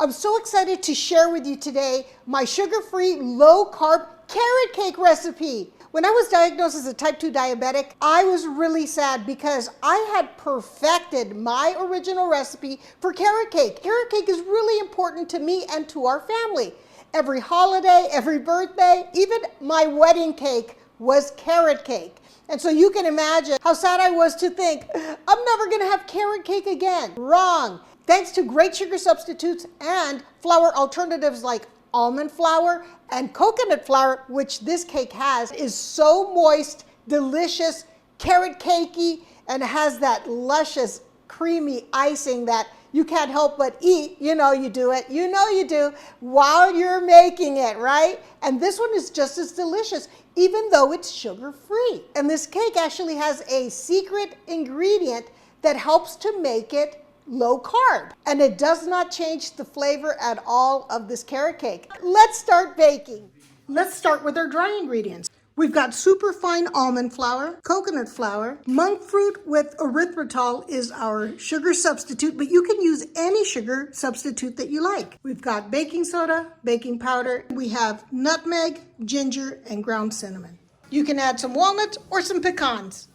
I'm so excited to share with you today my sugar-free, low-carb carrot cake recipe. When I was diagnosed as a type 2 diabetic, I was really sad because I had perfected my original recipe for carrot cake. Carrot cake is really important to me and to our family. Every holiday, every birthday, even my wedding cake was carrot cake. And so you can imagine how sad I was to think, I'm never gonna have carrot cake again. Wrong. Thanks to great sugar substitutes and flour alternatives like almond flour and coconut flour, which this cake has, is so moist, delicious, carrot cakey, and has that luscious, creamy icing that you can't help but eat. You know you do it. You know you do while you're making it, right? And this one is just as delicious, even though it's sugar-free. And this cake actually has a secret ingredient that helps to make it low carb, and it does not change the flavor at all of this carrot cake. Let's start baking. Let's start with our dry ingredients. We've got super fine almond flour, coconut flour, monk fruit with erythritol is our sugar substitute, but you can use any sugar substitute that you like. We've got baking soda, baking powder. We have nutmeg, ginger, and ground cinnamon. You can add some walnuts or some pecans.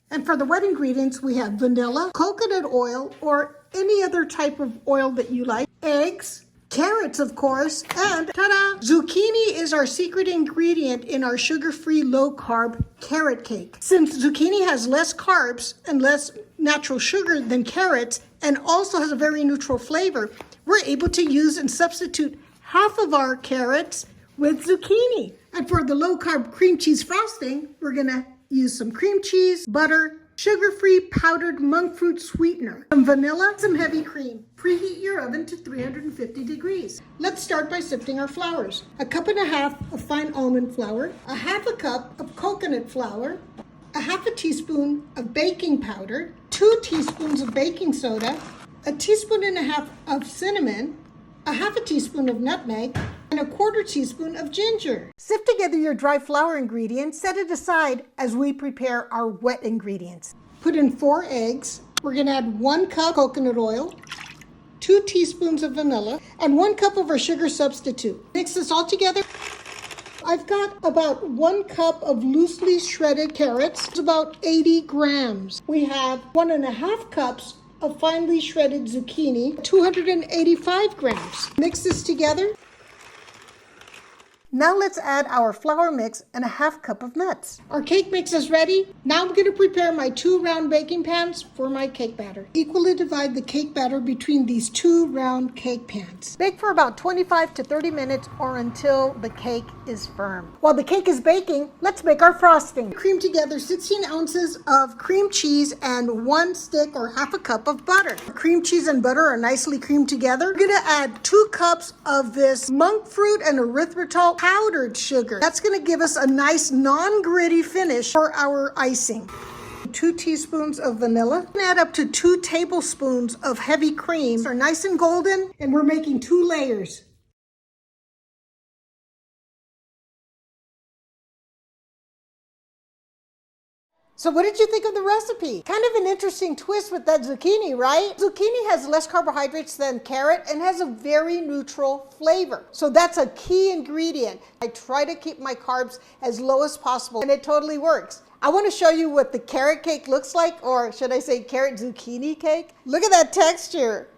And for the wet ingredients, we have vanilla, coconut oil, or any other type of oil that you like, eggs, carrots, of course, and ta-da! Zucchini is our secret ingredient in our sugar-free, low-carb carrot cake. Since zucchini has less carbs and less natural sugar than carrots, and also has a very neutral flavor, we're able to use and substitute half of our carrots with zucchini. And for the low-carb cream cheese frosting, we're gonna use some cream cheese, butter, sugar-free powdered monk fruit sweetener, some vanilla, some heavy cream. Preheat your oven to 350 degrees. Let's start by sifting our flours. 1.5 cups of fine almond flour, 1/2 cup of coconut flour, 1/2 teaspoon of baking powder, 2 teaspoons of baking soda, 1.5 teaspoons of cinnamon, 1/2 teaspoon of nutmeg, and 1/4 teaspoon of ginger. Sift together your dry flour ingredients, set it aside as we prepare our wet ingredients. Put in 4 eggs. We're gonna add 1 cup coconut oil, 2 teaspoons of vanilla, and 1 cup of our sugar substitute. Mix this all together. I've got about 1 cup of loosely shredded carrots. It's about 80 grams. We have 1.5 cups of finely shredded zucchini, 285 grams. Mix this together. Now let's add our flour mix and 1/2 cup of nuts. Our cake mix is ready. Now I'm going to prepare my 2 round baking pans for my cake batter. Equally divide the cake batter between these 2 round cake pans. Bake for about 25 to 30 minutes or until the cake is firm. While the cake is baking, let's make our frosting. Cream together 16 ounces of cream cheese and 1 stick or 1/2 cup of butter. Cream cheese and butter are nicely creamed together. We're going to add 2 cups of this monk fruit and erythritol powdered sugar. That's going to give us a nice non-gritty finish for our icing. 2 teaspoons of vanilla. Add up to 2 tablespoons of heavy cream. They're nice and golden, and we're making 2 layers. So what did you think of the recipe? Kind of an interesting twist with that zucchini, right? Zucchini has less carbohydrates than carrot and has a very neutral flavor. So that's a key ingredient. I try to keep my carbs as low as possible, and it totally works. I want to show you what the carrot cake looks like, or should I say carrot zucchini cake? Look at that texture.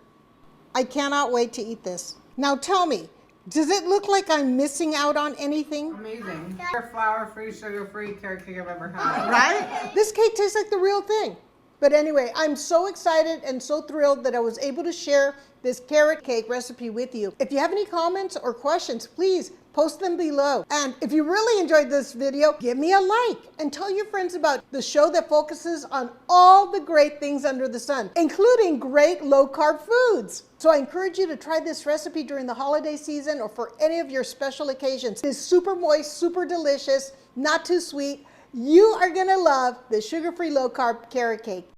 I cannot wait to eat this. Now tell me, does it look like I'm missing out on anything? Amazing. Flour-free, sugar-free carrot cake I've ever had. Right? This cake tastes like the real thing. But anyway, I'm so excited and so thrilled that I was able to share this carrot cake recipe with you. If you have any comments or questions, please post them below. And if you really enjoyed this video, give me a like and tell your friends about the show that focuses on all the great things under the sun, including great low-carb foods. So I encourage you to try this recipe during the holiday season or for any of your special occasions. It is super moist, super delicious, not too sweet. You are gonna love the sugar-free low-carb carrot cake.